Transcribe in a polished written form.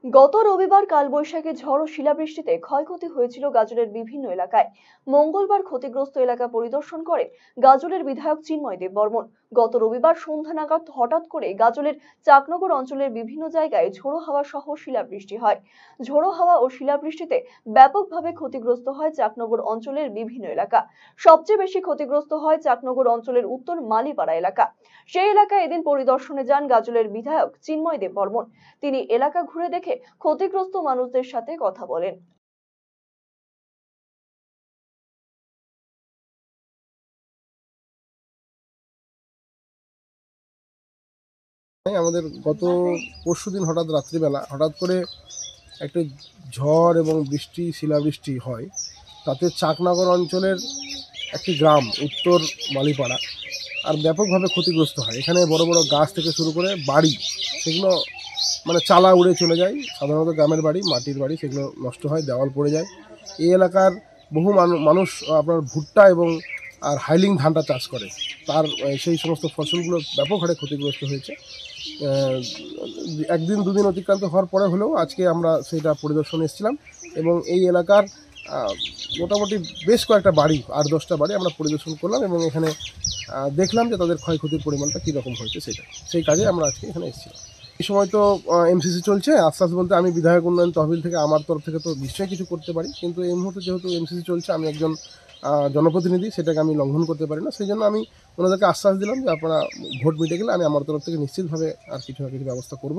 গত রবিবার কালবৈশাখী ঝড় ও শিলাবৃষ্টিতে ক্ষয়ক্ষতি হয়েছিল গাজলের বিভিন্ন এলাকায়। মঙ্গলবার ক্ষতিগ্রস্ত এলাকা পরিদর্শন করে গাজলের বিধায়ক চিন্ময় দেব বর্মন। গত রবিবার সন্ধ্যা নাগাদ হঠাৎ করে গাজলের চাকনগর অঞ্চলের বিভিন্ন জায়গায় ঝোড়ো হাওয়া সহ শিলাবৃষ্টি হয়। ঝোড়ো হাওয়া ও শিলাবৃষ্টিতে ব্যাপকভাবে ক্ষতিগ্রস্ত হয় চাকনগর অঞ্চলের বিভিন্ন এলাকা। সবচেয়ে বেশি ক্ষতিগ্রস্ত হয় চাকনগর অঞ্চলের উত্তর মালিপাড়া এলাকা। সেই এলাকায় এদিন পরিদর্শনে যান গাজলের বিধায়ক চিন্ময় দেব বর্মন। তিনি এলাকা ঘুরে দেখে ক্ষতিগ্রস্ত মানুষদের সাথে কথা বলেন। আমাদের গত পরশুদিন হঠাৎ রাত্রিবেলা হঠাৎ করে একটা ঝড় এবং বৃষ্টি শিলাবৃষ্টি হয়। তাতে চাকনগর অঞ্চলের একটি গ্রাম উত্তর মালিপাড়া আর ব্যাপকভাবে ক্ষতিগ্রস্ত হয়। এখানে বড় বড় গাছ থেকে শুরু করে বাড়ি, সেগুলো মানে চালা উড়ে চলে যায়। সাধারণত গ্রামের বাড়ি, মাটির বাড়ি, সেগুলো নষ্ট হয়, দেওয়াল পড়ে যায়। এই এলাকার বহু মানুষ আপনার ভুট্টা এবং হাইলিং ধানটা চাষ করে, তার সেই সমস্ত ফসলগুলো ব্যাপক হারে ক্ষতিগ্রস্ত হয়েছে। একদিন দুদিন অতিক্রান্ত হওয়ার পরে হলেও আজকে আমরা সেটা পরিদর্শনে এসেছিলাম এবং এই এলাকার মোটামুটি বেশ কয়েকটা বাড়ি, 8-10টা বাড়ি আমরা পরিদর্শন করলাম এবং এখানে দেখলাম যে তাদের ক্ষয়ক্ষতির পরিমাণটা কীরকম হয়েছে। সেই কাজে আমরা আজকে এখানে এসেছিলাম। এই সময় তো এমসিসি চলছে। আশ্বাস বলতে আমি বিধায়ক উন্নয়ন তহবিল থেকে আমার তরফ থেকে তো নিশ্চয়ই কিছু করতে পারি, কিন্তু এই মুহূর্তে যেহেতু এমসিসি চলছে, আমি একজন জনপ্রতিনিধি, সেটাকে আমি লঙ্ঘন করতে পারি না। সেই জন্য আমি ওনাদেরকে আশ্বাস দিলাম যে আপনারা ভোট মিটে গেলে আমি আমার তরফ থেকে নিশ্চিতভাবে আর কিছু না কিছু ব্যবস্থা করব।